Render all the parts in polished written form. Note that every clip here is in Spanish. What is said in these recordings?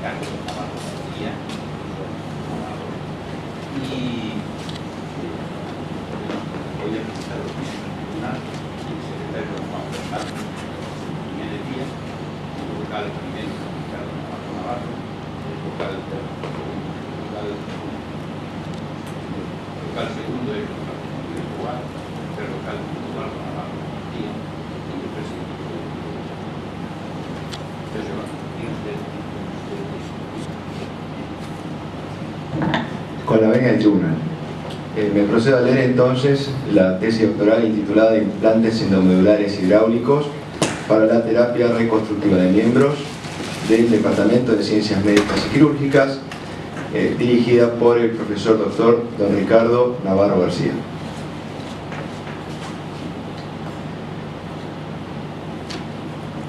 cargo de la patología. Y voy a presentar los juicios del tribunal, el secretario de Juan Fernando Jiménez Díaz, el vocal primero, Ricardo Navarro, el vocal segundo es el vocal, el vocal Eduardo Navarro Díaz, y el presidente. Con la venia del tribunal. Me procedo a leer entonces la tesis doctoral intitulada Implantes endomedulares hidráulicos para la terapia reconstructiva de miembros del Departamento de Ciencias Médicas y Quirúrgicas, dirigida por el profesor doctor don Ricardo Navarro García.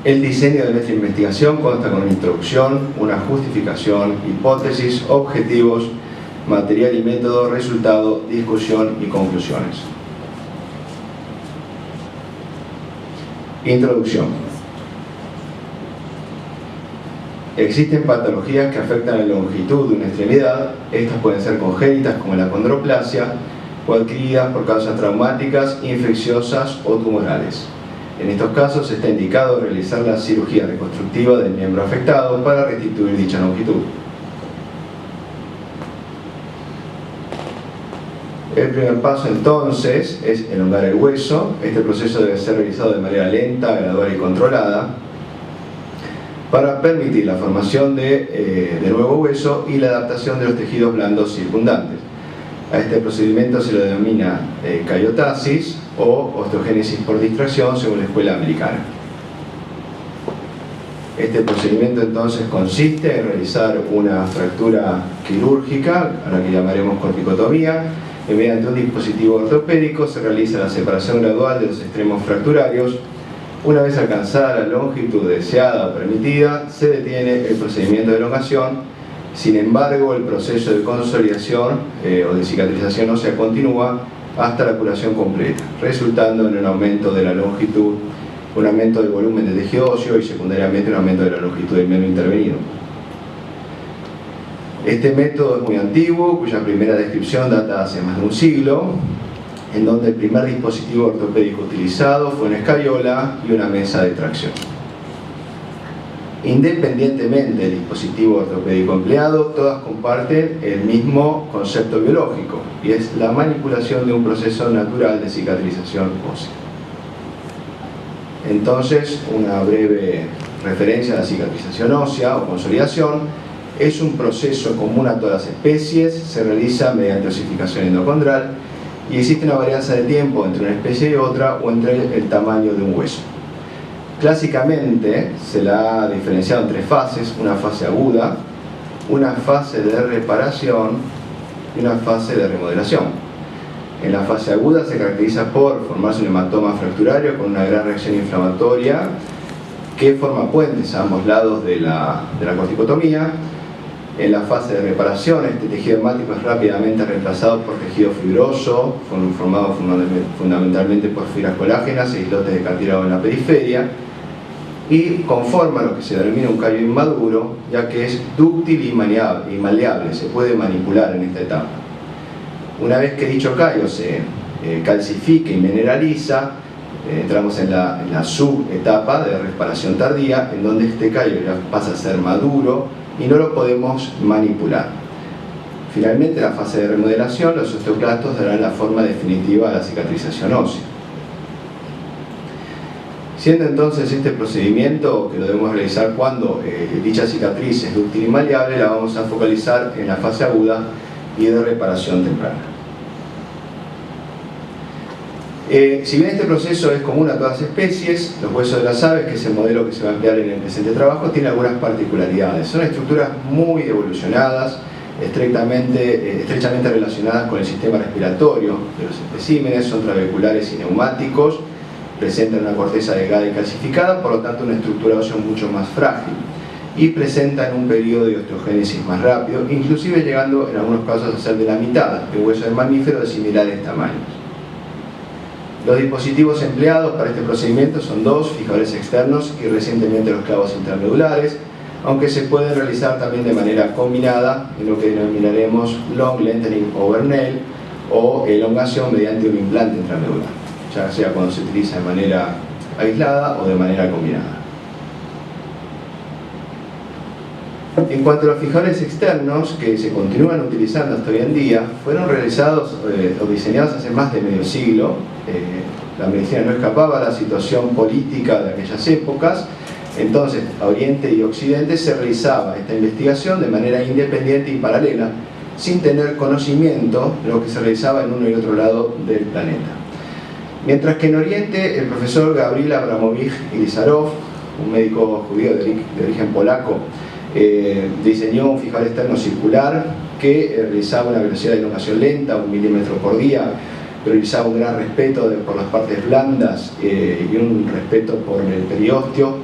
El diseño de nuestra investigación consta con una introducción, una justificación, hipótesis, objetivos, material y método, resultado, discusión y conclusiones. Introducción. Existen patologías que afectan la longitud de una extremidad. Estas pueden ser congénitas como la condroplasia o adquiridas por causas traumáticas, infecciosas o tumorales. En estos casos está indicado realizar la cirugía reconstructiva del miembro afectado para restituir dicha longitud. El primer paso entonces es elongar el hueso. Este proceso debe ser realizado de manera lenta, gradual y controlada para permitir la formación de nuevo hueso y la adaptación de los tejidos blandos circundantes. A este procedimiento se lo denomina cayotasis o osteogénesis por distracción según la escuela americana. Este procedimiento entonces consiste en realizar una fractura quirúrgica, a la que llamaremos corticotomía, y mediante un dispositivo ortopédico se realiza la separación gradual de los extremos fracturarios. Una vez alcanzada la longitud deseada o permitida, se detiene el procedimiento de elongación. Sin embargo, el proceso de consolidación o de cicatrización ósea continúa hasta la curación completa, resultando en un aumento de la longitud, un aumento del volumen del tejido óseo y secundariamente un aumento de la longitud del miembro intervenido. Este método es muy antiguo, cuya primera descripción data hace más de un siglo, en donde el primer dispositivo ortopédico utilizado fue una escayola y una mesa de tracción. Independientemente del dispositivo ortopédico empleado, todas comparten el mismo concepto biológico, y es la manipulación de un proceso natural de cicatrización ósea. Entonces, una breve referencia a la cicatrización ósea o consolidación. Es un proceso común a todas las especies, se realiza mediante osificación endocondral y existe una varianza de tiempo entre una especie y otra o entre el tamaño de un hueso. Clásicamente se la ha diferenciado en tres fases: una fase aguda, una fase de reparación y una fase de remodelación. En la fase aguda se caracteriza por formarse un hematoma fracturario con una gran reacción inflamatoria que forma puentes a ambos lados de la corticotomía. En la fase de reparación, este tejido hemático es rápidamente reemplazado por tejido fibroso, formado fundamentalmente por fibras colágenas e islotes de cartílago en la periferia, y conforma lo que se denomina un callo inmaduro, ya que es dúctil y maleable, se puede manipular en esta etapa. Una vez que dicho callo se calcifica y mineraliza, entramos en la subetapa de reparación tardía, en donde este callo ya pasa a ser maduro y no lo podemos manipular. Finalmente, en la fase de remodelación, los osteoclastos darán la forma definitiva a la cicatrización ósea. Siendo entonces este procedimiento que lo debemos realizar cuando dicha cicatriz es dúctil y maleable, la vamos a focalizar en la fase aguda y de reparación temprana. Si bien este proceso es común a todas las especies, los huesos de las aves, que es el modelo que se va a emplear en el presente trabajo, tiene algunas particularidades. Son estructuras muy evolucionadas, estrechamente relacionadas con el sistema respiratorio de los especímenes, son trabeculares y neumáticos, presentan una corteza delgada y calcificada, por lo tanto una estructura ósea mucho más frágil, y presentan un periodo de osteogénesis más rápido, inclusive llegando en algunos casos a ser de la mitad de huesos de mamíferos de similares tamaños. Los dispositivos empleados para este procedimiento son dos: fijadores externos y recientemente los clavos intermedulares. aunque se puede realizar también de manera combinada en lo que denominaremos long lengthening over nail o elongación mediante un implante intramedular, ya sea cuando se utiliza de manera aislada o de manera combinada. En cuanto a los fijadores externos, que se continúan utilizando hasta hoy en día, fueron realizados o diseñados hace más de medio siglo. La medicina no escapaba a la situación política de aquellas épocas, entonces a Oriente y Occidente se realizaba esta investigación de manera independiente y paralela, sin tener conocimiento de lo que se realizaba en uno y otro lado del planeta. Mientras que en Oriente el profesor Gabriel Abramovich Ilizarov, un médico judío de origen polaco, diseñó un fijador externo circular que realizaba una velocidad de elongación lenta, 1 milímetro por día, priorizaba un gran respeto por las partes blandas y un respeto por el periósteo.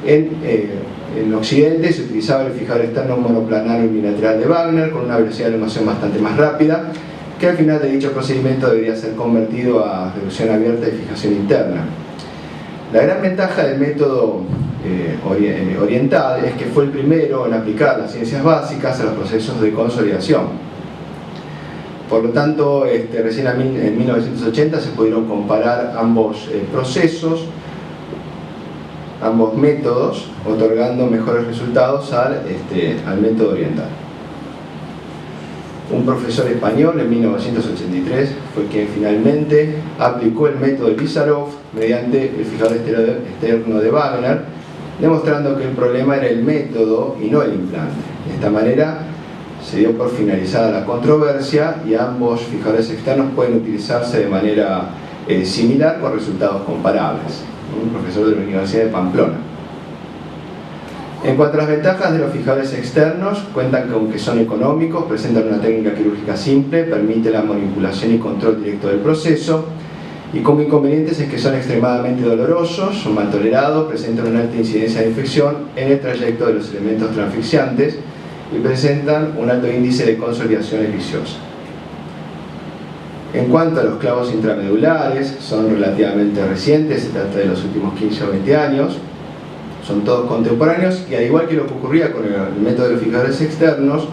En Occidente se utilizaba el fijador externo monoplanar unilateral de Wagner con una velocidad de elongación bastante más rápida, que al final de dicho procedimiento debería ser convertido a reducción abierta y fijación interna. La gran ventaja del método oriental es que fue el primero en aplicar las ciencias básicas a los procesos de consolidación. Por lo tanto, recién en 1980 se pudieron comparar ambos procesos, ambos métodos, otorgando mejores resultados al método oriental. Un profesor español en 1983 fue quien finalmente aplicó el método de Ilizarov mediante el fijador externo de Wagner, demostrando que el problema era el método y no el implante. De esta manera se dio por finalizada la controversia y ambos fijadores externos pueden utilizarse de manera similar con resultados comparables. Un profesor de la Universidad de Pamplona. En cuanto a las ventajas de los fijadores externos, cuentan con que son económicos, presentan una técnica quirúrgica simple, permite la manipulación y control directo del proceso, y como inconvenientes es que son extremadamente dolorosos, son mal tolerados, presentan una alta incidencia de infección en el trayecto de los elementos transfixiantes y presentan un alto índice de consolidación viciosa. En cuanto a los clavos intramedulares, son relativamente recientes, se trata de los últimos 15 o 20 años, son todos contemporáneos y al igual que lo que ocurría con el método de los fijadores externos,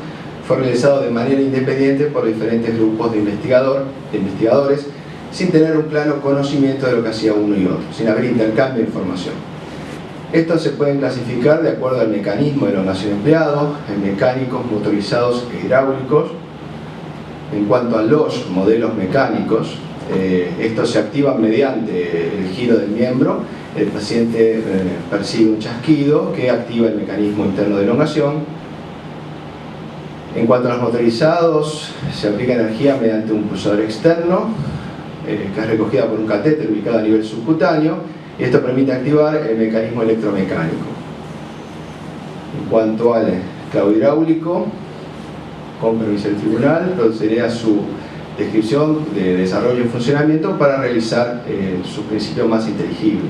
fue realizado de manera independiente por diferentes grupos de investigadores sin tener un claro conocimiento de lo que hacía uno y otro, sin haber intercambio de información. Estos se pueden clasificar de acuerdo al mecanismo de elongación empleado, en mecánicos, motorizados e hidráulicos. En cuanto a los modelos mecánicos, estos se activan mediante el giro del miembro. El paciente percibe un chasquido que activa el mecanismo interno de elongación. En cuanto a los motorizados, se aplica energía mediante un pulsador externo que es recogida por un catéter ubicado a nivel subcutáneo, y esto permite activar el mecanismo electromecánico. En cuanto al clavo hidráulico, con permiso del tribunal, procederé a su descripción de desarrollo y funcionamiento para realizar su principio más inteligible.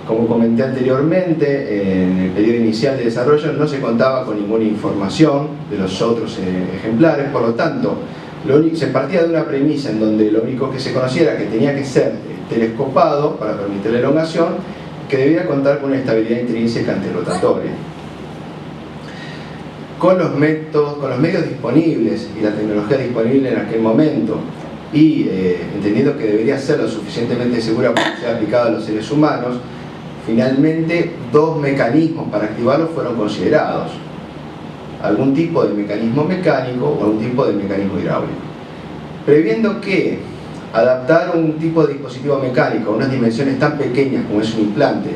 Como comenté anteriormente, en el periodo inicial de desarrollo no se contaba con ninguna información de los otros ejemplares, por lo tanto, se partía de una premisa en donde lo único que se conocía era que tenía que ser telescopado para permitir la elongación, que debía contar con una estabilidad intrínseca antirrotatoria. Con los medios disponibles y la tecnología disponible en aquel momento, y entendiendo que debería ser lo suficientemente segura para ser aplicada a los seres humanos, finalmente dos mecanismos para activarlo fueron considerados: algún tipo de mecanismo mecánico o algún tipo de mecanismo hidráulico, previendo que adaptar un tipo de dispositivo mecánico a unas dimensiones tan pequeñas como es un implante,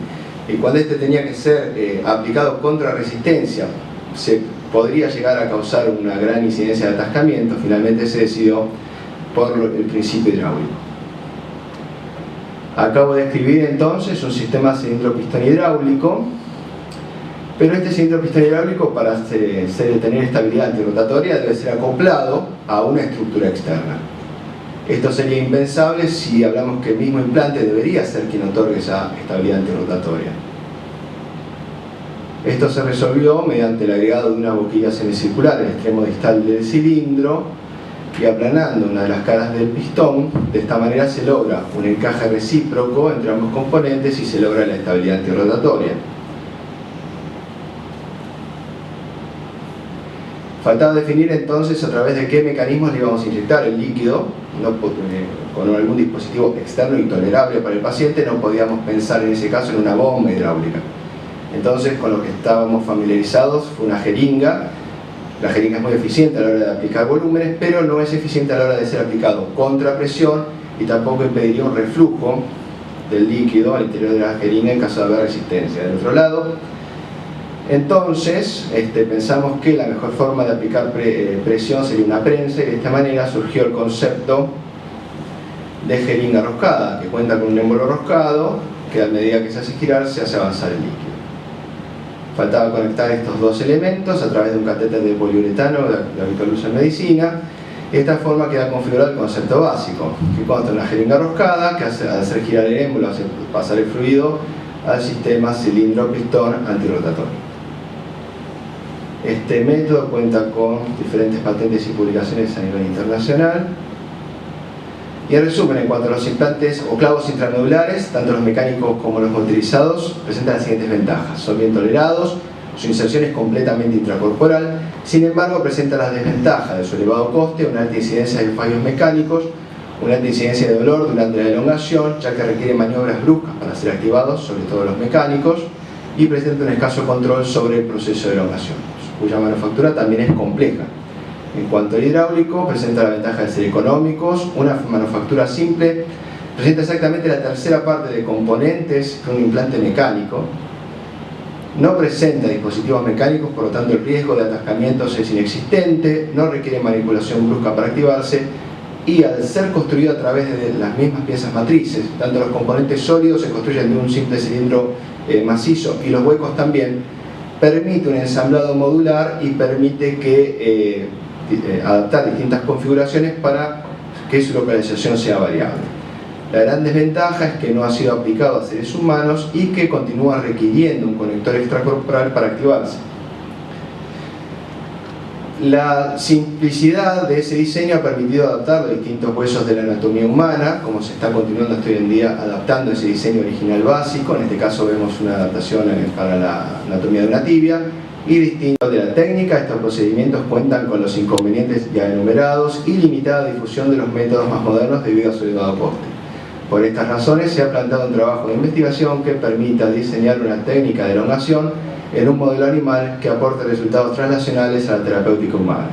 y cuando este tenía que ser aplicado contra resistencia se podría llegar a causar una gran incidencia de atascamiento, finalmente se decidió por el principio hidráulico. Acabo de escribir entonces un sistema cilindro-pistón hidráulico, pero este cilindro-pistón hidráulico, para tener estabilidad antirrotatoria, debe ser acoplado a una estructura externa. Esto sería impensable si hablamos que el mismo implante debería ser quien otorgue esa estabilidad antirrotatoria. Esto se resolvió mediante el agregado de una boquilla semicircular en el extremo distal del cilindro y aplanando una de las caras del pistón. De esta manera se logra un encaje recíproco entre ambos componentes y se logra la estabilidad antirrotatoria. Faltaba definir entonces a través de qué mecanismos le íbamos a inyectar el líquido. Con algún dispositivo externo intolerable para el paciente no podíamos pensar en ese caso en una bomba hidráulica. Entonces, con lo que estábamos familiarizados fue una jeringa. La jeringa es muy eficiente a la hora de aplicar volúmenes, pero no es eficiente a la hora de ser aplicado contra presión y tampoco impediría un reflujo del líquido al interior de la jeringa en caso de haber resistencia. Del otro lado, entonces pensamos que la mejor forma de aplicar presión sería una prensa, y de esta manera surgió el concepto de jeringa roscada, que cuenta con un émbolo roscado que a medida que se hace girar se hace avanzar el líquido. Faltaba conectar estos dos elementos a través de un catéter de poliuretano de habitual uso en medicina. De esta forma queda configurado el concepto básico, que consta de una jeringa roscada que al hacer girar el émbolo hace pasar el fluido al sistema cilindro-pistón antirrotatorio. Este método cuenta con diferentes patentes y publicaciones a nivel internacional. Y en resumen, en cuanto a los implantes o clavos intramedulares, tanto los mecánicos como los motorizados presentan las siguientes ventajas. Son bien tolerados, su inserción es completamente intracorporal, sin embargo presentan las desventajas de su elevado coste, una alta incidencia de fallos mecánicos, una alta incidencia de dolor durante la elongación, ya que requiere maniobras bruscas para ser activados, sobre todo los mecánicos, y presenta un escaso control sobre el proceso de elongación, cuya manufactura también es compleja. En cuanto al hidráulico, presenta la ventaja de ser económicos, una manufactura simple, presenta exactamente la tercera parte de componentes que un implante mecánico, no presenta dispositivos mecánicos, por lo tanto el riesgo de atascamientos es inexistente, no requiere manipulación brusca para activarse, y al ser construido a través de las mismas piezas matrices, tanto los componentes sólidos se construyen de un simple cilindro macizo y los huecos también, permite un ensamblado modular y permite que adaptar distintas configuraciones para que su localización sea variable. La gran desventaja es que no ha sido aplicado a seres humanos y que continúa requiriendo un conector extracorporal para activarse. La simplicidad de ese diseño ha permitido adaptar los distintos huesos de la anatomía humana, como se está continuando hasta hoy en día adaptando ese diseño original básico. En este caso vemos una adaptación para la anatomía de una tibia. Y distinto de la técnica, estos procedimientos cuentan con los inconvenientes ya enumerados y limitada difusión de los métodos más modernos debido a su elevado coste. Por estas razones se ha planteado un trabajo de investigación que permita diseñar una técnica de elongación en un modelo animal que aporte resultados translacionales a la terapéutica humana.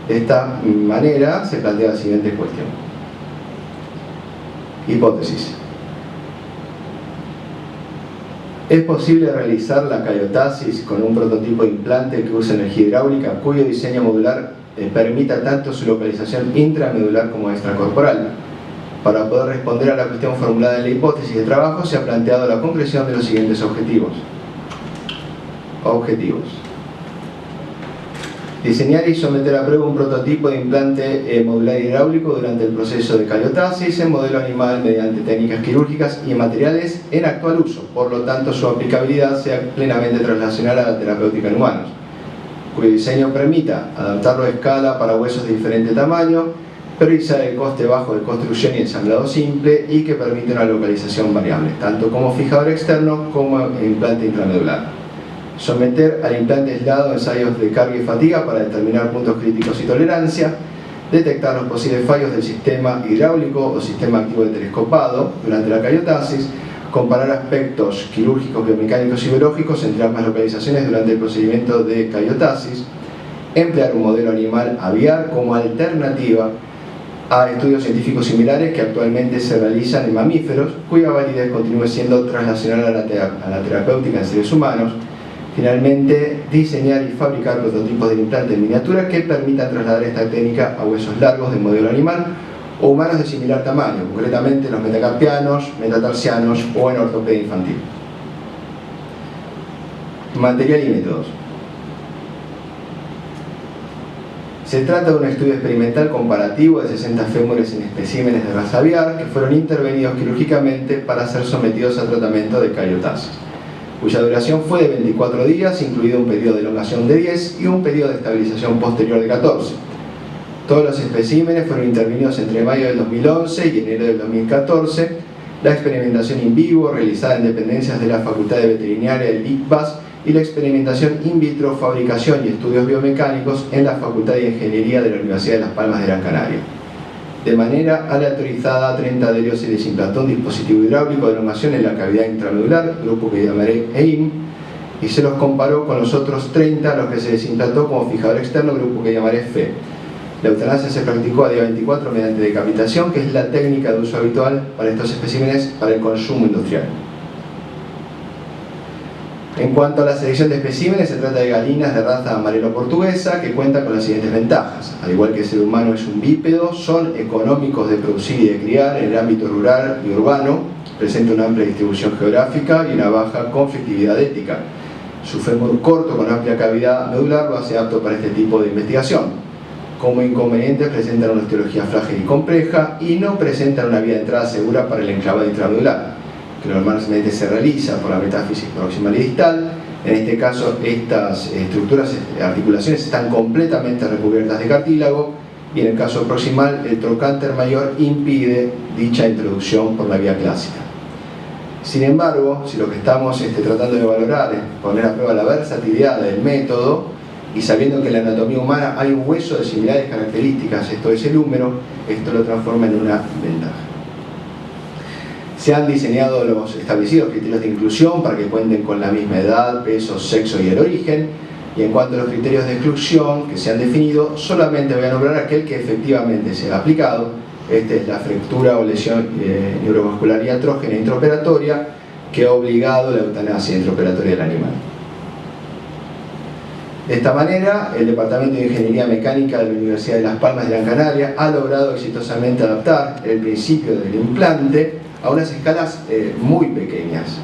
De esta manera se plantea la siguiente cuestión. Hipótesis. ¿Es posible realizar la callotasis con un prototipo de implante que use energía hidráulica cuyo diseño modular permita tanto su localización intramedular como extracorporal? Para poder responder a la cuestión formulada en la hipótesis de trabajo se ha planteado la concreción de los siguientes objetivos. Diseñar y someter a prueba un prototipo de implante modular hidráulico durante el proceso de callotasis en modelo animal mediante técnicas quirúrgicas y materiales en actual uso, por lo tanto su aplicabilidad sea plenamente translacional a la terapéutica en humanos, cuyo diseño permita adaptarlo a escala para huesos de diferente tamaño, priorizar el coste bajo de construcción y ensamblado simple y que permite una localización variable, tanto como fijador externo como implante intramedular. Someter al implante aislado a ensayos de carga y fatiga para determinar puntos críticos y tolerancia, detectar los posibles fallos del sistema hidráulico o sistema activo de telescopado durante la callotasis, comparar aspectos quirúrgicos, biomecánicos y biológicos entre ambas localizaciones durante el procedimiento de callotasis, emplear un modelo animal aviar como alternativa a estudios científicos similares que actualmente se realizan en mamíferos, cuya validez continúe siendo translacional a la terapéutica en seres humanos. Finalmente, diseñar y fabricar prototipos de implante en miniatura que permitan trasladar esta técnica a huesos largos de modelo animal o humanos de similar tamaño, concretamente los metacarpianos, metatarsianos o en ortopedia infantil. Material y métodos. Se trata de un estudio experimental comparativo de 60 fémures en especímenes de raza aviar que fueron intervenidos quirúrgicamente para ser sometidos a tratamiento de callotasis, cuya duración fue de 24 días, incluido un periodo de elongación de 10 y un periodo de estabilización posterior de 14. Todos los especímenes fueron intervenidos entre mayo del 2011 y enero del 2014. La experimentación in vivo, realizada en dependencias de la Facultad de Veterinaria del ICBAS y la experimentación in vitro, fabricación y estudios biomecánicos en la Facultad de Ingeniería de la Universidad de Las Palmas de Gran Canaria. De manera aleatorizada, a 30 de ellos se les implantó un dispositivo hidráulico de elongación en la cavidad intramedular, grupo que llamaré EIM, y se los comparó con los otros 30 a los que se les implantó como fijador externo, grupo que llamaré FE. La eutanasia se practicó a día 24 mediante decapitación, que es la técnica de uso habitual para estos especímenes para el consumo industrial. En cuanto a la selección de especímenes, se trata de galinas de raza amarelo-portuguesa que cuentan con las siguientes ventajas. Al igual que el ser humano es un bípedo, son económicos de producir y de criar en el ámbito rural y urbano, presenta una amplia distribución geográfica y una baja conflictividad ética. Su fémur corto con amplia cavidad medular lo hace apto para este tipo de investigación. Como inconvenientes, presentan una osteología frágil y compleja y no presentan una vía de entrada segura para el enclavado intramedular, que normalmente se realiza por la metáfisis proximal y distal. En este caso, estas estructuras, articulaciones, están completamente recubiertas de cartílago y en el caso proximal, el trocánter mayor impide dicha introducción por la vía clásica. Sin embargo, si lo que estamos tratando de valorar es poner a prueba la versatilidad del método, y sabiendo que en la anatomía humana hay un hueso de similares características, esto es el húmero, esto lo transforma en una ventaja. Se han diseñado los establecidos criterios de inclusión para que cuenten con la misma edad, peso, sexo y el origen. Y en cuanto a los criterios de exclusión que se han definido, solamente voy a nombrar aquel que efectivamente se ha aplicado. Esta es la fractura o lesión neurovascular iatrógena intraoperatoria que ha obligado la eutanasia intraoperatoria del animal. De esta manera, el Departamento de Ingeniería Mecánica de la Universidad de Las Palmas de Gran Canaria ha logrado exitosamente adaptar el principio del implante a unas escalas muy pequeñas,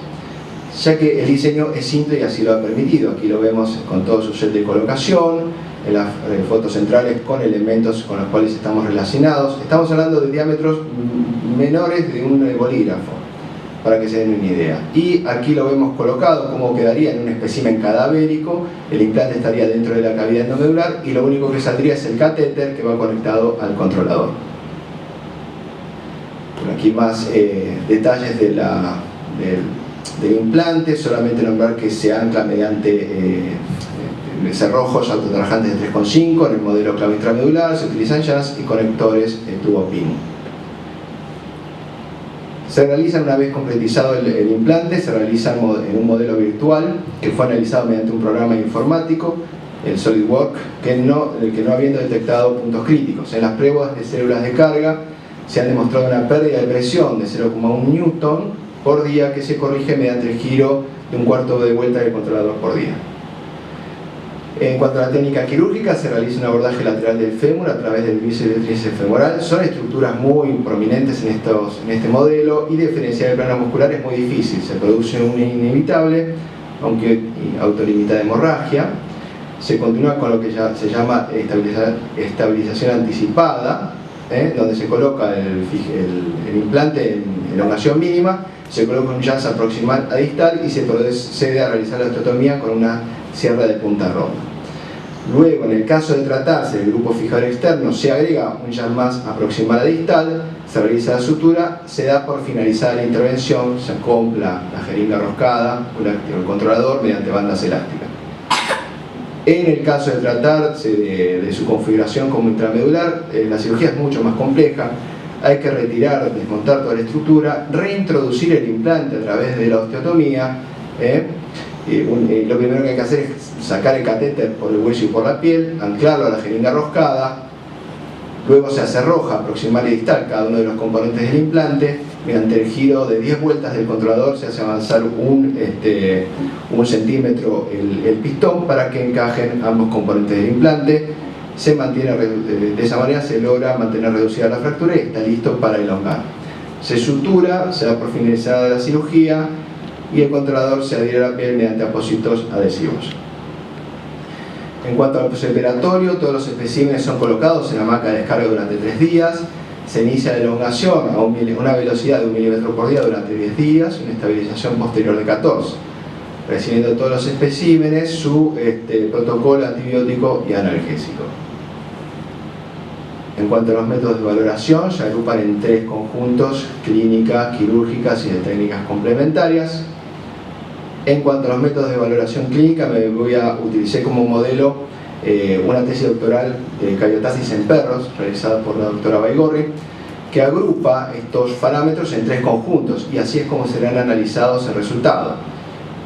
ya que el diseño es simple y así lo ha permitido. Aquí lo vemos con todo su set de colocación, en las fotos centrales con elementos con los cuales estamos relacionados. Estamos hablando de diámetros menores de un bolígrafo, para que se den una idea. Y aquí lo vemos colocado como quedaría en un espécimen cadavérico. El implante estaría dentro de la cavidad endomedular y lo único que saldría es el catéter que va conectado al controlador. Bueno, aquí más detalles de del implante, solamente nombrar que se ancla mediante cerrojos autotrabajantes de 3,5 en el modelo clavo intramedular, se utilizan jazz y conectores de tubo PIN. Se realiza, una vez concretizado el implante, se realiza en un modelo virtual que fue analizado mediante un programa informático, el SolidWorks, que no habiendo detectado puntos críticos. En las pruebas de células de carga se han demostrado una pérdida de presión de 0,1 newton por día que se corrige mediante el giro de un cuarto de vuelta del controlador por día. En cuanto a la técnica quirúrgica, se realiza un abordaje lateral del fémur a través del bíceps femoral. Son estructuras muy prominentes en este modelo y diferenciar el plano muscular es muy difícil. Se produce una inevitable, aunque autolimitada hemorragia. Se continúa con lo que ya se llama estabilización anticipada, donde se coloca el implante en elongación mínima, se coloca un jazz proximal a distal y se procede a realizar la osteotomía con una sierra de punta ronda. Luego, en el caso de tratarse del grupo fijador externo, se agrega un jazz más proximal a distal, se realiza la sutura, se da por finalizada la intervención, se acopla la jeringa roscada o el controlador mediante bandas elásticas. En el caso de tratarse de su configuración como intramedular, la cirugía es mucho más compleja. Hay que retirar, desmontar toda la estructura, reintroducir el implante a través de la osteotomía. Lo primero que hay que hacer es sacar el catéter por el hueso y por la piel, anclarlo a la jeringa roscada, luego se hace roja, proximal y distal cada uno de los componentes del implante. Mediante el giro de 10 vueltas del controlador se hace avanzar un centímetro el pistón para que encajen ambos componentes del implante. Se mantiene, de esa manera se logra mantener reducida la fractura y está listo para elongar. Se sutura, se da por finalizada la cirugía y el controlador se adhiere a la piel mediante apósitos adhesivos. En cuanto al postoperatorio, todos los especímenes son colocados en la hamaca de descarga durante 3 días. Se inicia la elongación a una velocidad de 1 milímetro por día durante 10 días y una estabilización posterior de 14, recibiendo todos los especímenes su protocolo antibiótico y analgésico. En cuanto a los métodos de valoración, se agrupan en 3 conjuntos: clínicas, quirúrgicas y de técnicas complementarias. En cuanto a los métodos de valoración clínica, utilicé como modelo una tesis doctoral de cariotasis en perros, realizada por la doctora Baigorri, que agrupa estos parámetros en 3 conjuntos, y así es como serán analizados el resultado.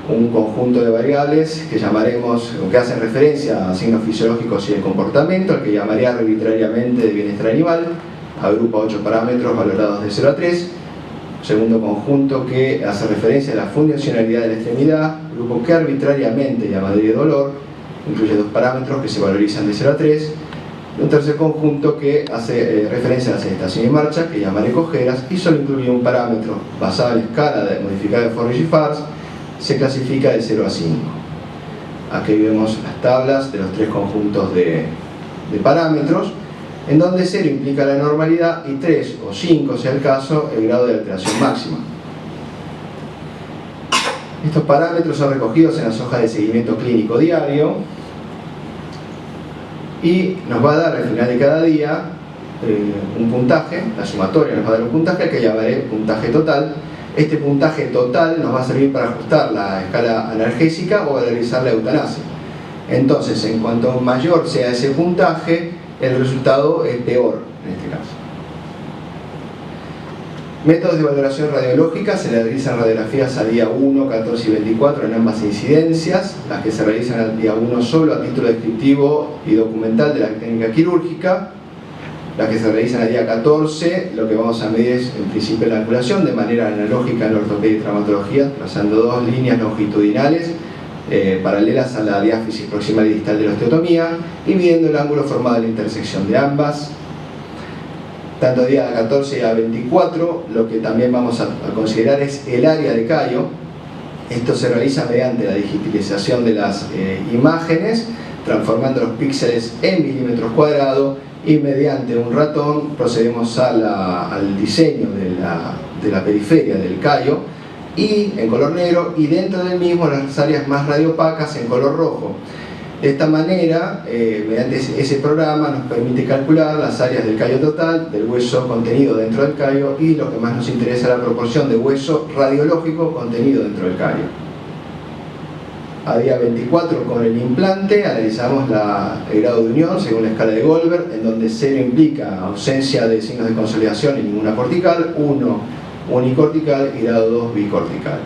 Un conjunto de variables que llamaremos, o que hacen referencia a signos fisiológicos y de comportamiento, al que llamaría arbitrariamente de bienestar animal, agrupa 8 parámetros valorados de 0 a 3. Segundo conjunto que hace referencia a la funcionalidad de la extremidad, grupo que arbitrariamente llamaría dolor, incluye 2 parámetros que se valorizan de 0 a 3. Un tercer conjunto que hace referencia a la aceleración y marcha, que llamaré cojeras, y solo incluye un parámetro basado en la escala modificada de Forrest y Fars, se clasifica de 0 a 5. Aquí vemos las tablas de los 3 conjuntos de parámetros, en donde 0 implica la normalidad y 3 o 5, sea el caso, el grado de alteración máxima. Estos parámetros son recogidos en las hojas de seguimiento clínico diario y nos va a dar al final de cada día un puntaje, la sumatoria nos va a dar un puntaje que llamaré puntaje total. Este puntaje total nos va a servir para ajustar la escala analgésica o valorizar la eutanasia. Entonces, en cuanto mayor sea ese puntaje, el resultado es peor en este caso. Métodos de valoración radiológica: se realizan radiografías a día 1, 14 y 24 en ambas incidencias. Las que se realizan al día 1 solo a título descriptivo y documental de la técnica quirúrgica. Las que se realizan al día 14, lo que vamos a medir es en principio la angulación de manera analógica en ortopedia y traumatología, trazando 2 líneas longitudinales paralelas a la diáfisis proximal y distal de la osteotomía y midiendo el ángulo formado en la intersección de ambas. Tanto a día 14 y a 24, lo que también vamos a considerar es el área de callo. Esto se realiza mediante la digitalización de las imágenes, transformando los píxeles en milímetros cuadrados, y mediante un ratón procedemos al diseño de la periferia del callo y en color negro, y dentro del mismo las áreas más radiopacas en color rojo. De esta manera, mediante ese programa nos permite calcular las áreas del callo total, del hueso contenido dentro del callo, y lo que más nos interesa, la proporción de hueso radiológico contenido dentro del callo. A día 24, con el implante, analizamos el grado de unión según la escala de Goldberg, en donde 0 implica ausencia de signos de consolidación y ninguna cortical, 1 unicortical y grado 2 bicortical.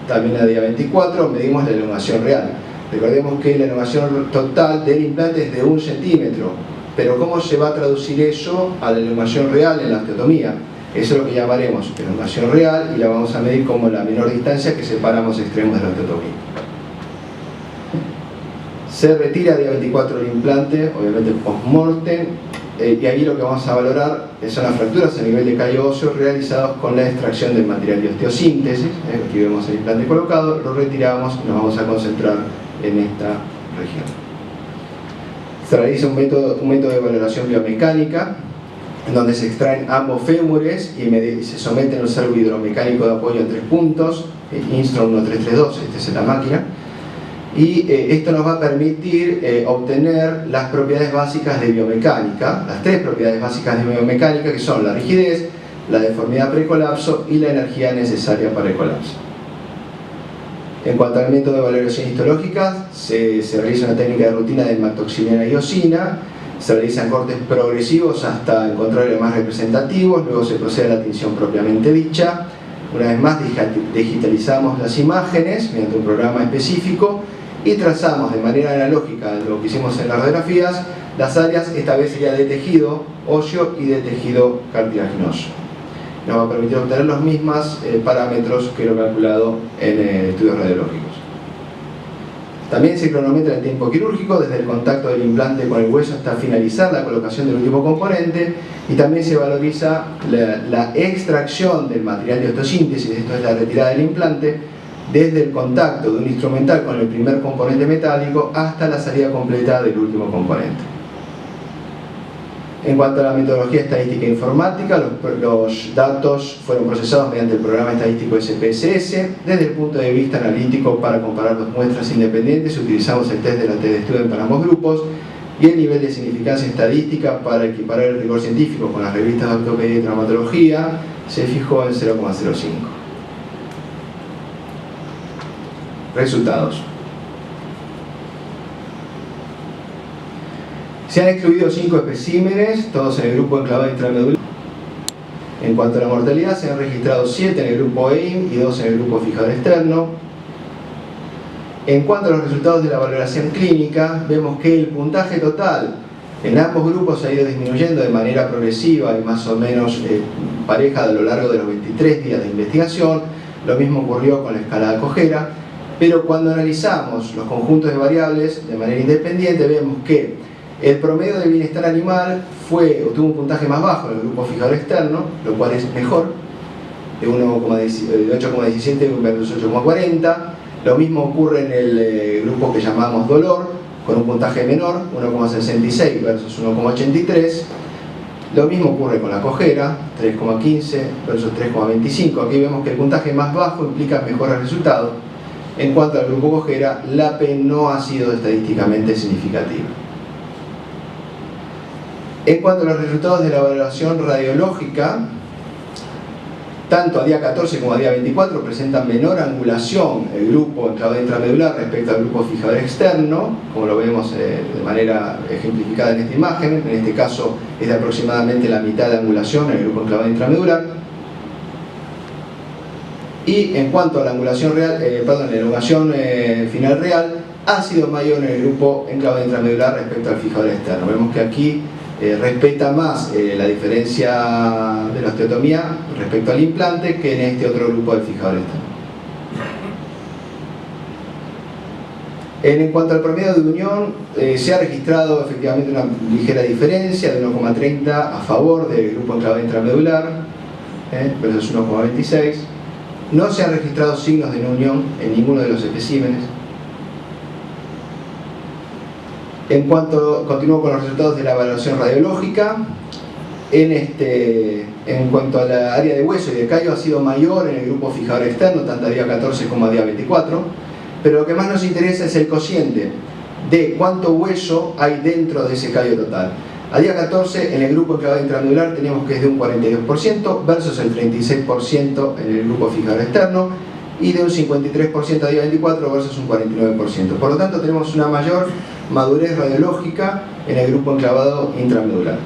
También a día 24 medimos la elongación real. Recordemos que la elongación total del implante es de 1 centímetro, pero ¿cómo se va a traducir eso a la elongación real en la osteotomía? Eso es lo que llamaremos elongación real, y la vamos a medir como la menor distancia que separa ambos extremos de la osteotomía. Se retira a día 24 el implante, obviamente post-mortem, y ahí lo que vamos a valorar son las fracturas a nivel de callo óseo realizados con la extracción del material de osteosíntesis. Aquí vemos el implante colocado, lo retiramos y nos vamos a concentrar en esta región. Se realiza un método de valoración biomecánica, en donde se extraen ambos fémures y se someten al servo hidromecánico de apoyo en 3 puntos, Instron 1332, esta es la máquina. Y esto nos va a permitir obtener las propiedades básicas de biomecánica, las 3 propiedades básicas de biomecánica, que son la rigidez, la deformidad precolapso y la energía necesaria para el colapso. En cuanto al método de valoración histológica, se realiza una técnica de rutina de hematoxilina y eosina, se realizan cortes progresivos hasta encontrar los más representativos, luego se procede a la tinción propiamente dicha. Una vez más digitalizamos las imágenes mediante un programa específico y trazamos de manera analógica lo que hicimos en las radiografías, las áreas, esta vez sería de tejido óseo y de tejido cartilaginoso. Nos va a permitir obtener los mismos parámetros que lo calculado en estudios radiológicos. También se cronometra el tiempo quirúrgico desde el contacto del implante con el hueso hasta finalizar la colocación del último componente, y también se valoriza la extracción del material de osteosíntesis, esto es la retirada del implante, desde el contacto de un instrumental con el primer componente metálico hasta la salida completa del último componente. En cuanto a la metodología estadística e informática, los datos fueron procesados mediante el programa estadístico SPSS. Desde el punto de vista analítico, para comparar 2 muestras independientes, utilizamos el test de la TDStudent para ambos grupos, y el nivel de significancia estadística para equiparar el rigor científico con las revistas de ortopedia y traumatología se fijó en 0,05. Resultados. Se han excluido 5 especímenes, todos en el grupo enclavado intramedular. En cuanto a la mortalidad, se han registrado 7 en el grupo EIM y 2 en el grupo fijador externo. En cuanto a los resultados de la valoración clínica, vemos que el puntaje total en ambos grupos ha ido disminuyendo de manera progresiva y más o menos pareja a lo largo de los 23 días de investigación. Lo mismo ocurrió con la escala de Cojera, pero cuando analizamos los conjuntos de variables de manera independiente, vemos que el promedio de bienestar animal obtuvo un puntaje más bajo en el grupo fijador externo, lo cual es mejor, de 8,17 versus 8,40. Lo mismo ocurre en el grupo que llamamos dolor, con un puntaje menor, 1,66 versus 1,83. Lo mismo ocurre con la cojera, 3,15 versus 3,25. Aquí vemos que el puntaje más bajo implica mejores resultados. En cuanto al grupo cojera, la P no ha sido estadísticamente significativa. En cuanto a los resultados de la valoración radiológica, tanto a día 14 como a día 24 presentan menor angulación el grupo enclavado intramedular respecto al grupo fijador externo, como lo vemos de manera ejemplificada en esta imagen. En este caso es de aproximadamente la mitad de angulación en el grupo enclavado intramedular. Y en cuanto a la angulación real, la elongación final real ha sido mayor en el grupo enclavado intramedular respecto al fijador externo. Vemos que aquí respeta más la diferencia de la osteotomía respecto al implante que en este otro grupo del fijador externo. En cuanto al promedio de unión, se ha registrado efectivamente una ligera diferencia de 1,30 a favor del grupo enclavado intramedular versus 1,26. No se han registrado signos de no unión en ninguno de los especímenes. Continúo con los resultados de la evaluación radiológica. En cuanto a la área de hueso y de callo, ha sido mayor en el grupo fijador externo, tanto a día 14 como a día 24. Pero lo que más nos interesa es el cociente de cuánto hueso hay dentro de ese callo total. A día 14, en el grupo enclavado intramedular teníamos que es de un 42% versus el 36% en el grupo fijador externo y de un 53% a día 24 versus un 49%. Por lo tanto, tenemos una mayor madurez radiológica en el grupo enclavado intramedular.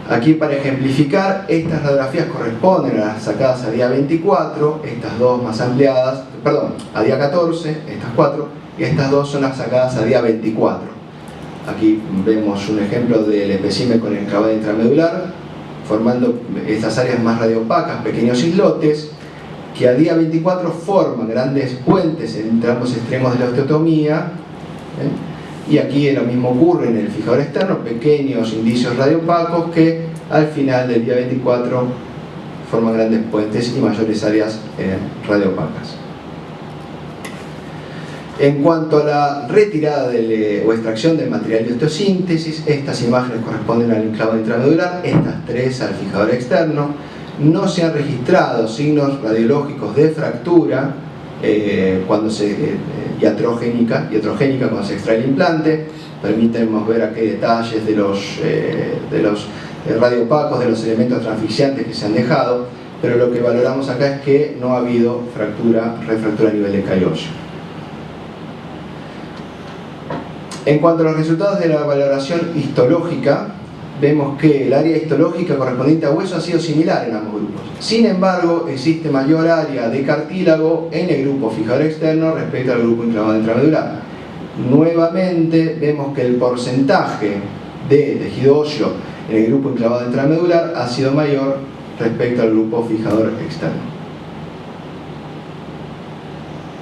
Aquí, para ejemplificar, estas radiografías corresponden a las sacadas a día 24, estas dos más ampliadas, perdón, a día 14, estas 4, y estas dos son las sacadas a día 24. Aquí vemos un ejemplo del espécimen con el enclavado intramedular, formando estas áreas más radiopacas, pequeños islotes, que a día 24 forman grandes puentes entre ambos extremos de la osteotomía. Y aquí lo mismo ocurre en el fijador externo, pequeños indicios radiopacos que al final del día 24 forman grandes puentes y mayores áreas radiopacas. En cuanto a la retirada o extracción del material de osteosíntesis, estas imágenes corresponden al enclavado intramedular, estas 3 al fijador externo. No se han registrado signos radiológicos de fractura iatrogénica cuando se extrae el implante. Permítanme ver aquí detalles de los radiopacos, de los elementos transfixiantes que se han dejado, pero lo que valoramos acá es que no ha habido refractura a nivel de callo óseo. En cuanto a los resultados de la valoración histológica, vemos que el área histológica correspondiente a hueso ha sido similar en ambos grupos. Sin embargo, existe mayor área de cartílago en el grupo fijador externo respecto al grupo enclavado intramedular. Nuevamente, vemos que el porcentaje de tejido óseo en el grupo enclavado intramedular ha sido mayor respecto al grupo fijador externo.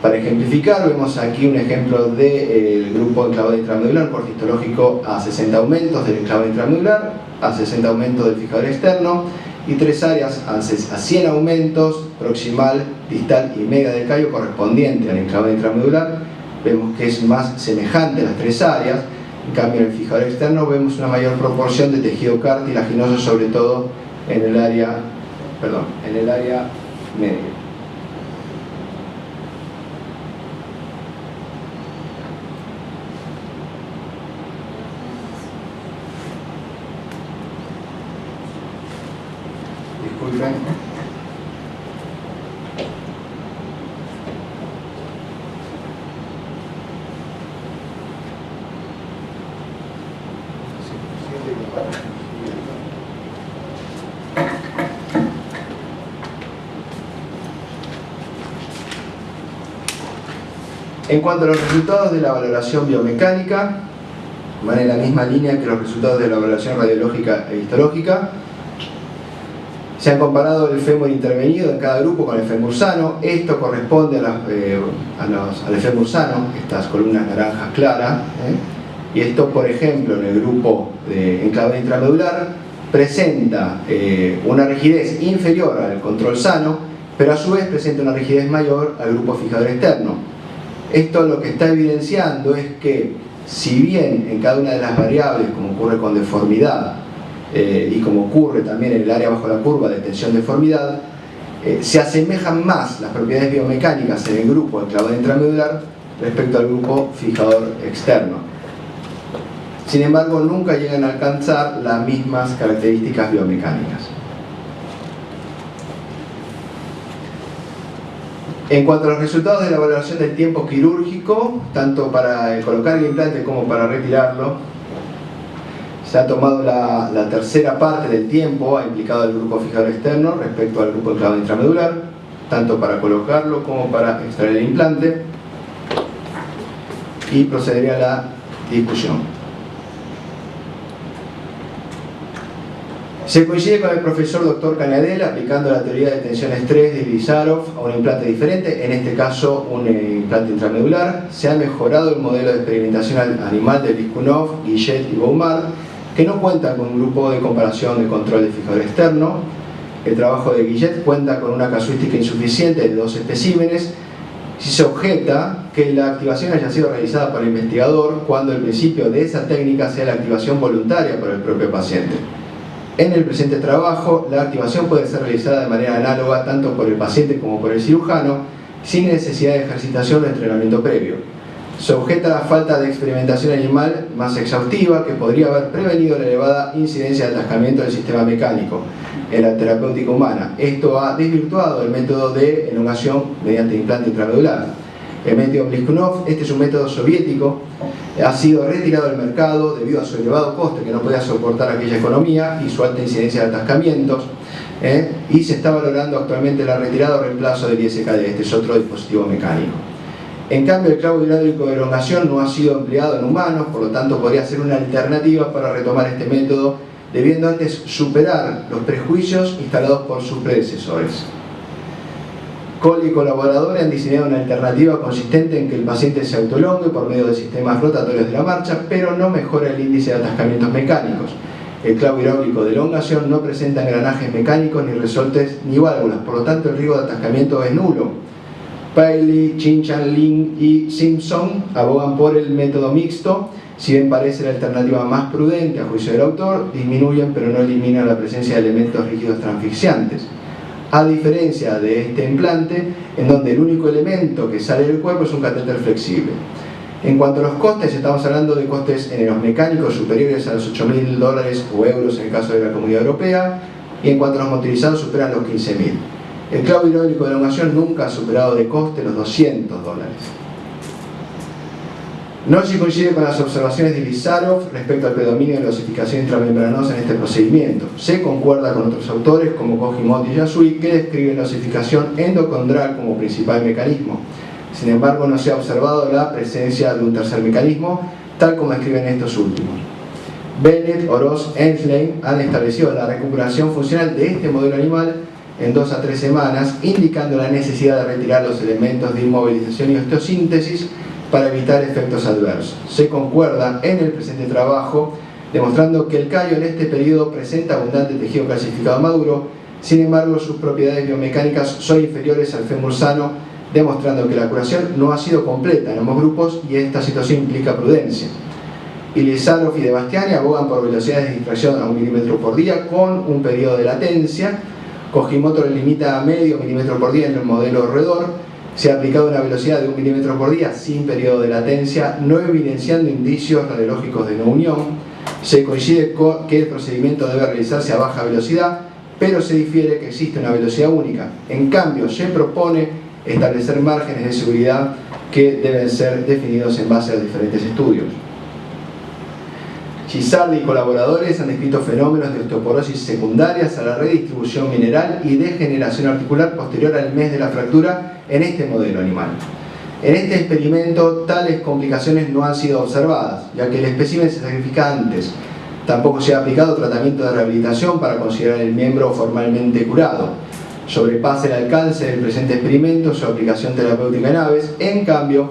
Para ejemplificar, vemos aquí un ejemplo del grupo enclavado intramedular, corte histológico a 60 aumentos del enclavado intramedular, a 60 aumentos del fijador externo, y 3 áreas a 100 aumentos, proximal, distal y media del callo correspondiente al enclavado intramedular. Vemos que es más semejante a las 3 áreas. En cambio, en el fijador externo vemos una mayor proporción de tejido cartilaginoso, sobre todo en el área media. Disculpen. En cuanto a los resultados de la valoración biomecánica, van en la misma línea que los resultados de la valoración radiológica e histológica. Se han comparado el fémur intervenido en cada grupo con el fémur sano. Esto corresponde al fémur sano, estas columnas naranjas claras. Y esto, por ejemplo, en el grupo de enclavado intramedular, presenta una rigidez inferior al control sano, pero a su vez presenta una rigidez mayor al grupo fijador externo. Esto lo que está evidenciando es que, si bien en cada una de las variables, como ocurre con deformidad, y como ocurre también en el área bajo la curva de tensión-deformidad, se asemejan más las propiedades biomecánicas en el grupo enclavado intramedular respecto al grupo fijador externo. Sin embargo, nunca llegan a alcanzar las mismas características biomecánicas. En cuanto a los resultados de la valoración del tiempo quirúrgico, tanto para colocar el implante como para retirarlo, se ha tomado la tercera parte del tiempo, ha implicado el grupo fijador externo respecto al grupo enclavado intramedular, tanto para colocarlo como para extraer el implante, y procedería a la discusión. Se coincide con el profesor Dr. Canadell aplicando la teoría de tensión-estrés de Ilizarov a un implante diferente, en este caso un implante intramedular. Se ha mejorado el modelo de experimentación animal de Liskunov, Guillet y Baumard, que no cuentan con un grupo de comparación de control de fijador externo. El trabajo de Guillet cuenta con una casuística insuficiente de 2 especímenes. Si se objeta que la activación haya sido realizada por el investigador, cuando el principio de esa técnica sea la activación voluntaria por el propio paciente. En el presente trabajo, la activación puede ser realizada de manera análoga tanto por el paciente como por el cirujano, sin necesidad de ejercitación o entrenamiento previo. Se objeta la falta de experimentación animal más exhaustiva que podría haber prevenido la elevada incidencia de atascamiento del sistema mecánico en la terapéutica humana. Esto ha desvirtuado el método de elongación mediante implante intramedular. El método Liskunov, este es un método soviético, ha sido retirado del mercado debido a su elevado coste que no podía soportar aquella economía y su alta incidencia de atascamientos, y se está valorando actualmente la retirada o reemplazo del ISKD. Este es otro dispositivo mecánico. En cambio, el clavo hidráulico de elongación no ha sido empleado en humanos, por lo tanto podría ser una alternativa para retomar este método, debiendo antes superar los prejuicios instalados por sus predecesores. Cole y colaboradores han diseñado una alternativa consistente en que el paciente se autoelongue por medio de sistemas rotatorios de la marcha, pero no mejora el índice de atascamientos mecánicos. El clavo hidráulico de elongación no presenta engranajes mecánicos, ni resortes, ni válvulas, por lo tanto el riesgo de atascamiento es nulo. Paley, Chinchan, Lin y Simpson abogan por el método mixto. Si bien parece la alternativa más prudente a juicio del autor, disminuyen pero no eliminan la presencia de elementos rígidos transfixiantes. A diferencia de este implante, en donde el único elemento que sale del cuerpo es un catéter flexible. En cuanto a los costes, estamos hablando de costes en los mecánicos superiores a los $8.000 o euros en el caso de la Comunidad Europea, y en cuanto a los motorizados superan los $15.000. El clavo hidráulico de elongación nunca ha superado de coste los $200. No se coincide con las observaciones de Ilizarov respecto al predominio de la osificación intramembranosa en este procedimiento. Se concuerda con otros autores como Kojimot y Yasui, que describen la osificación endocondral como principal mecanismo. Sin embargo, no se ha observado la presencia de un tercer mecanismo, tal como escriben estos últimos. Bennett, Oroz, Ensley han establecido la recuperación funcional de este modelo animal en 2 a 3 semanas, indicando la necesidad de retirar los elementos de inmovilización y osteosíntesis para evitar efectos adversos. Se concuerda en el presente trabajo, demostrando que el callo en este periodo presenta abundante tejido calcificado maduro. Sin embargo, sus propiedades biomecánicas son inferiores al fémur sano, demostrando que la curación no ha sido completa en ambos grupos, y esta situación implica prudencia. Ilizarov y De Bastiani abogan por velocidades de distracción a 1 milímetro por día con un periodo de latencia. Kojimoto lo limita a medio milímetro por día en el modelo roedor. Se ha aplicado una velocidad de 1 milímetro por día sin periodo de latencia, no evidenciando indicios radiológicos de no unión. Se coincide con que el procedimiento debe realizarse a baja velocidad, pero se difiere que existe una velocidad única. En cambio, se propone establecer márgenes de seguridad que deben ser definidos en base a los diferentes estudios. Chisardi y colaboradores han descrito fenómenos de osteoporosis secundarias a la redistribución mineral y degeneración articular posterior al mes de la fractura en este modelo animal. En este experimento, tales complicaciones no han sido observadas, ya que el espécimen se sacrifica antes. Tampoco se ha aplicado tratamiento de rehabilitación para considerar el miembro formalmente curado. Sobrepasa el alcance del presente experimento su aplicación terapéutica en aves. En cambio,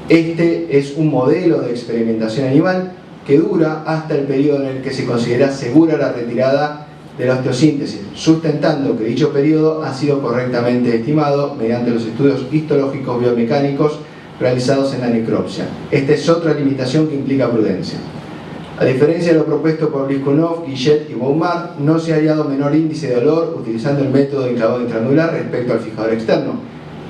este es un modelo de experimentación animal que dura hasta el periodo en el que se considera segura la retirada de la osteosíntesis, sustentando que dicho periodo ha sido correctamente estimado mediante los estudios histológicos biomecánicos realizados en la necropsia. Esta es otra limitación que implica prudencia. A diferencia de lo propuesto por Bliskunov, Guillet y Baumard, no se ha hallado menor índice de dolor utilizando el método de enclavado intramedular respecto al fijador externo.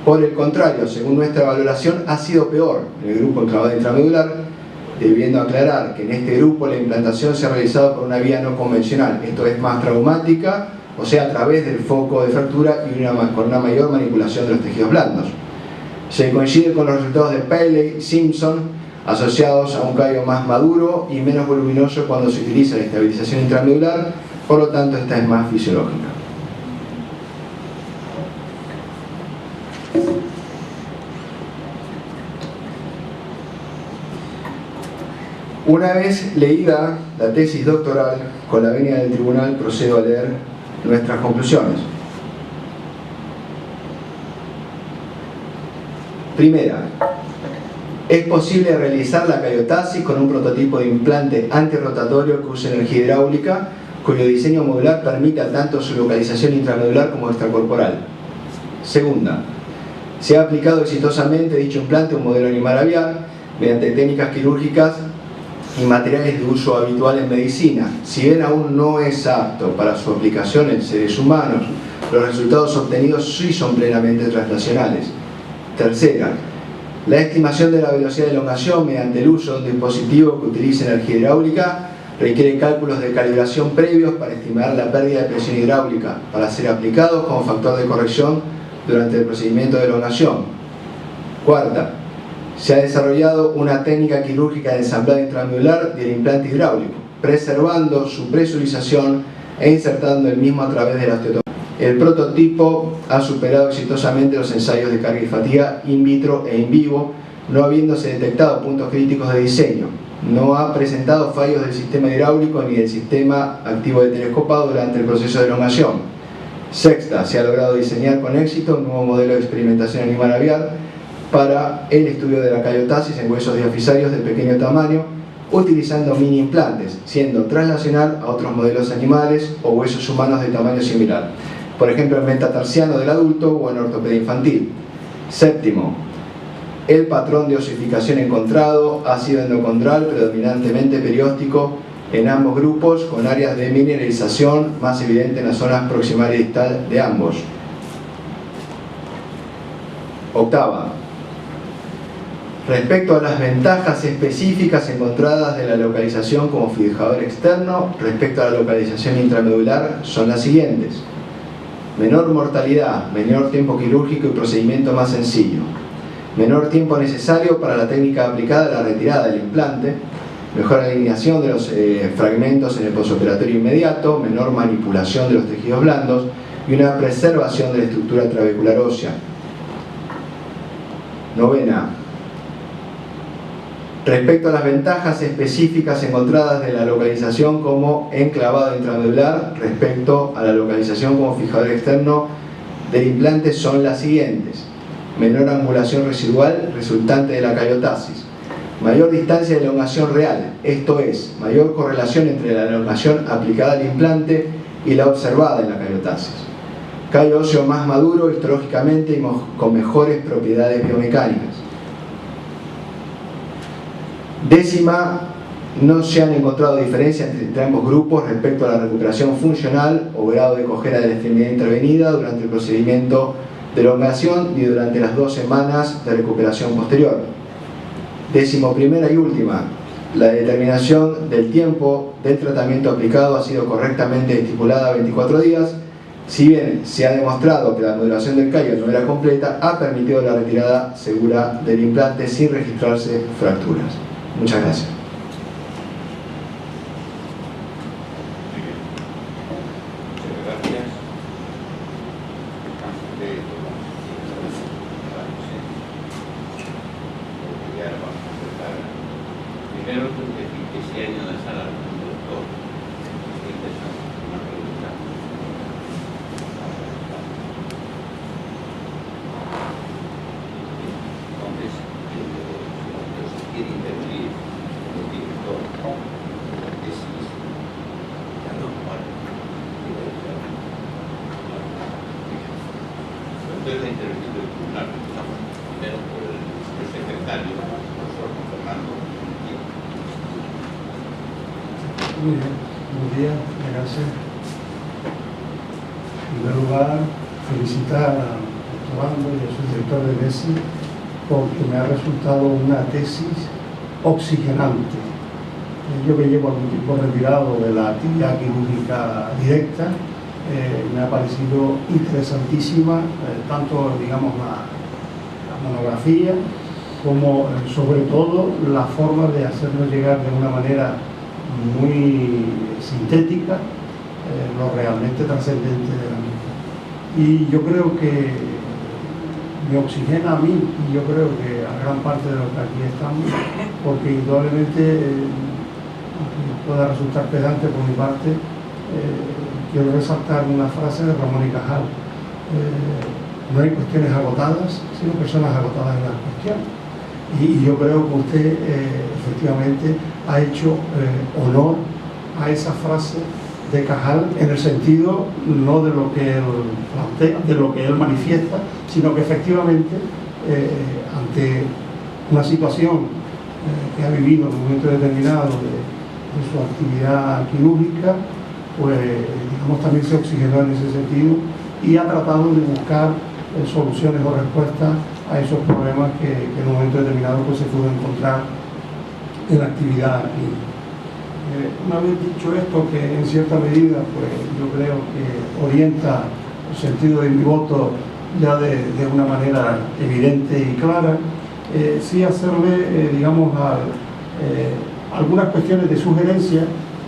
Por el contrario, según nuestra valoración, ha sido peor en el grupo enclavado intramedular, debiendo aclarar que en este grupo la implantación se ha realizado por una vía no convencional, esto es más traumática, o sea, a través del foco de fractura y con una mayor manipulación de los tejidos blandos. Se coincide con los resultados de Paley y Simpson, asociados a un callo más maduro y menos voluminoso cuando se utiliza la estabilización intramedular, por lo tanto esta es más fisiológica. Una vez leída la tesis doctoral, con la venia del tribunal procedo a leer nuestras conclusiones. Primera, es posible realizar la cayotasis con un prototipo de implante antirrotatorio que use energía hidráulica, cuyo diseño modular permita tanto su localización intramedular como extracorporal. Segunda, se ha aplicado exitosamente dicho implante a un modelo animal aviar mediante técnicas quirúrgicas y materiales de uso habitual en medicina. Si bien aún no es apto para su aplicación en seres humanos, los resultados obtenidos sí son plenamente translacionales. Tercera, la estimación de la velocidad de elongación mediante el uso de un dispositivo que utilice energía hidráulica requiere cálculos de calibración previos para estimar la pérdida de presión hidráulica, para ser aplicados como factor de corrección durante el procedimiento de elongación. Cuarta, se ha desarrollado una técnica quirúrgica de ensamblado intramedular del implante hidráulico, preservando su presurización e insertando el mismo a través de la osteotomía. El prototipo ha superado exitosamente los ensayos de carga y fatiga in vitro e in vivo, no habiéndose detectado puntos críticos de diseño. No ha presentado fallos del sistema hidráulico ni del sistema activo de telescopado durante el proceso de elongación. Sexta, se ha logrado diseñar con éxito un nuevo modelo de experimentación animal aviar para el estudio de la cayotasis en huesos diafisarios de pequeño tamaño, utilizando mini implantes, siendo translacional a otros modelos animales o huesos humanos de tamaño similar, por ejemplo en metatarsiano del adulto o en ortopedia infantil. Séptimo, el patrón de osificación encontrado ha sido endocondral, predominantemente perióstico en ambos grupos, con áreas de mineralización más evidente en las zonas proximal y distal de ambos. Octava, respecto a las ventajas específicas encontradas de la localización como fijador externo respecto a la localización intramedular son las siguientes: menor mortalidad, menor tiempo quirúrgico y procedimiento más sencillo, menor tiempo necesario para la técnica aplicada a la retirada del implante, mejor alineación de los fragmentos en el posoperatorio inmediato, menor manipulación de los tejidos blandos y una preservación de la estructura trabecular ósea. Novena, respecto a las ventajas específicas encontradas de la localización como enclavado intramedular respecto a la localización como fijador externo del implante son las siguientes: menor angulación residual resultante de la cayotasis, mayor distancia de elongación real, esto es, mayor correlación entre la elongación aplicada al implante y la observada en la cayotasis, callo óseo más maduro histológicamente y con mejores propiedades biomecánicas. Décima, no se han encontrado diferencias entre ambos grupos respecto a la recuperación funcional o grado de cojera de la extremidad intervenida durante el procedimiento de elongación ni durante las 2 semanas de recuperación posterior. Décimo primera y última, la determinación del tiempo del tratamiento aplicado ha sido correctamente estipulada a 24 días. Si bien se ha demostrado que la modulación del callo no era completa, ha permitido la retirada segura del implante sin registrarse fracturas. Muchas gracias. Primero tengo que decir que si hay en la sala un doctor, estoy interesado en una pregunta. Entonces, si el doctor se quiere intervenir como director de tesis, ya no vale. Entonces la intervención del tribunal, empezamos primero por el secretario, el profesor Fernando. Muy bien, buenos días, gracias. En primer lugar, felicitar al doctorando y a su director de tesis porque me ha resultado una tesis oxigenante. Yo que llevo algún tiempo retirado de la actividad quirúrgica directa, me ha parecido interesantísima, tanto digamos la monografía como sobre todo la forma de hacernos llegar de una manera muy sintética lo realmente trascendente de la misma. Y yo creo que me oxigena a mí y yo creo que a gran parte de los que aquí estamos, porque indudablemente, aunque pueda resultar pedante por mi parte, quiero resaltar una frase de Ramón y Cajal: no hay cuestiones agotadas, sino personas agotadas en las cuestiones. Y yo creo que usted efectivamente ha hecho honor a esa frase de Cajal en el sentido no de lo que él plantea, de lo que él manifiesta, sino que efectivamente ante una situación que ha vivido en un momento determinado de su actividad quirúrgica, pues digamos también se oxigenó en ese sentido y ha tratado de buscar soluciones o respuestas a esos problemas que en un momento determinado pues se pudo encontrar en la actividad clínica. Una vez dicho esto, que en cierta medida pues yo creo que orienta el sentido de mi voto ya de una manera evidente y clara, sí hacerle digamos algunas cuestiones de sugerencia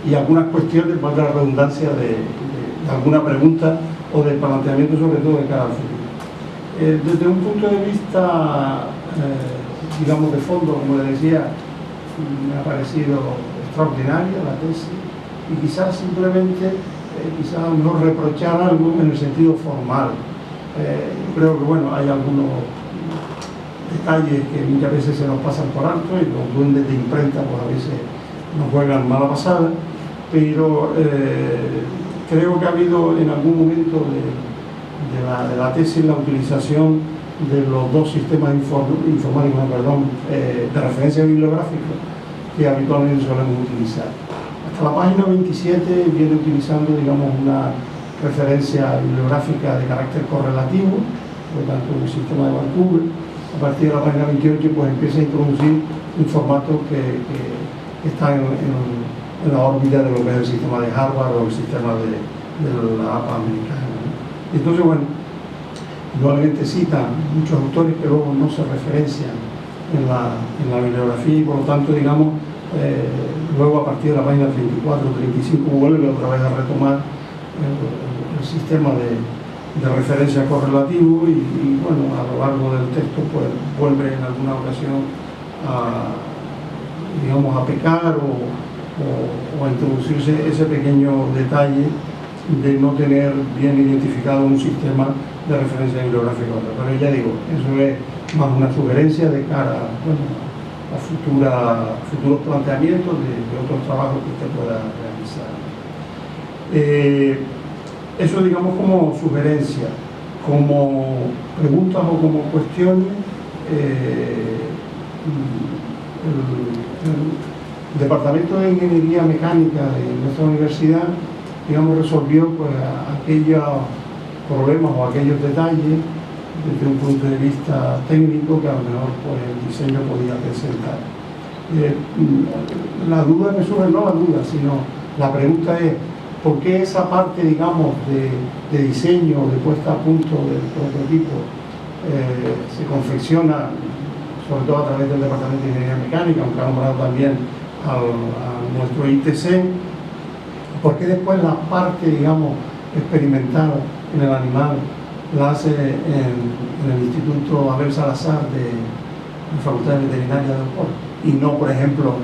y algunas cuestiones, valga la redundancia, de alguna pregunta o de planteamiento sobre todo de cara al futuro. Desde un punto de vista, digamos, de fondo, como le decía, me ha parecido extraordinaria la tesis y quizás simplemente, quizás no reprochar algo en el sentido formal. Creo que, bueno, hay algunos detalles que muchas veces se nos pasan por alto y los duendes de imprenta pues a veces nos juegan mala pasada, pero creo que ha habido en algún momento de la tesis la utilización de los dos sistemas informáticos, de referencia bibliográfica que habitualmente solemos utilizar. Hasta la página 27 viene utilizando, digamos, una referencia bibliográfica de carácter correlativo, por lo tanto el sistema de Vancouver. A partir de la página 28 pues empieza a introducir un formato que está en la órbita de lo que es el sistema de Harvard o el sistema de la APA americana. Entonces, bueno, indudablemente cita muchos autores que luego no se referencian en la bibliografía y por lo tanto, digamos, luego a partir de la página 34 o 35 vuelve otra vez a retomar el sistema de referencia correlativo y bueno, a lo largo del texto pues vuelve en alguna ocasión digamos, a pecar o a introducirse ese pequeño detalle de no tener bien identificado un sistema de referencia bibliográfica. Pero ya digo, eso es más una sugerencia de cara, bueno, a futuros planteamientos de otros trabajos que usted pueda realizar. Eso, digamos, como sugerencia. Como preguntas o como cuestiones, el Departamento de Ingeniería Mecánica de nuestra universidad, digamos, resolvió pues aquellos problemas o aquellos detalles desde un punto de vista técnico que a lo mejor pues, el diseño podía presentar. La duda me surge, no la duda, sino la pregunta es ¿por qué esa parte, digamos, de diseño, de puesta a punto del prototipo se confecciona, sobre todo a través del Departamento de Ingeniería Mecánica, aunque ha nombrado también a nuestro ITC? ¿Por qué después la parte, digamos, experimental en el animal la hace en el Instituto Abel Salazar de la Facultad de Veterinaria de Oporto y no, por ejemplo,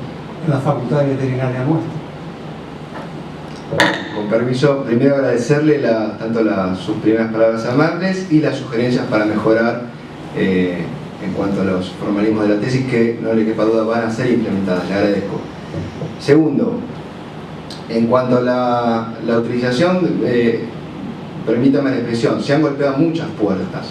en la Facultad de Veterinaria nuestra. Con permiso, primero agradecerle tanto sus primeras palabras amables y las sugerencias para mejorar en cuanto a los formalismos de la tesis, que no le quepa duda van a ser implementadas. Le agradezco. Segundo, en cuanto a la utilización, permítame la expresión, se han golpeado muchas puertas.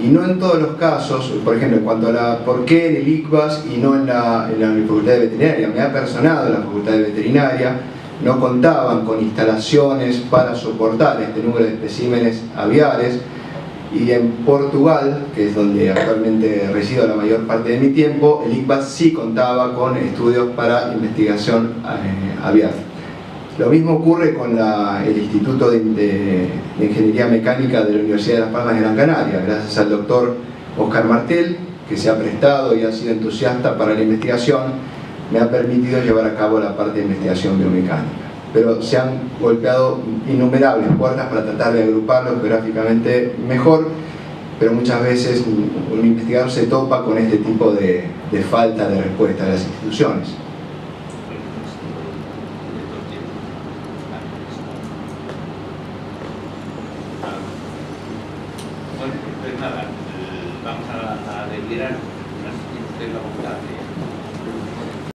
Y no en todos los casos, por ejemplo, en cuanto a por qué en el ICBAS y no en la Facultad de Veterinaria. Me ha personado en la Facultad de Veterinaria, no contaban con instalaciones para soportar este número de especímenes aviares, y en Portugal, que es donde actualmente resido la mayor parte de mi tiempo, el ICBAS sí contaba con estudios para investigación aviar. Lo mismo ocurre con el Instituto de Ingeniería Mecánica de la Universidad de Las Palmas de Gran Canaria, gracias al doctor Oscar Martel, que se ha prestado y ha sido entusiasta para la investigación, me ha permitido llevar a cabo la parte de investigación biomecánica. Pero se han golpeado innumerables puertas para tratar de agruparlo geográficamente mejor, pero muchas veces un investigador se topa con este tipo de falta de respuesta de las instituciones. Bueno, pues nada, vamos a deliberar. No sé si usted la vontade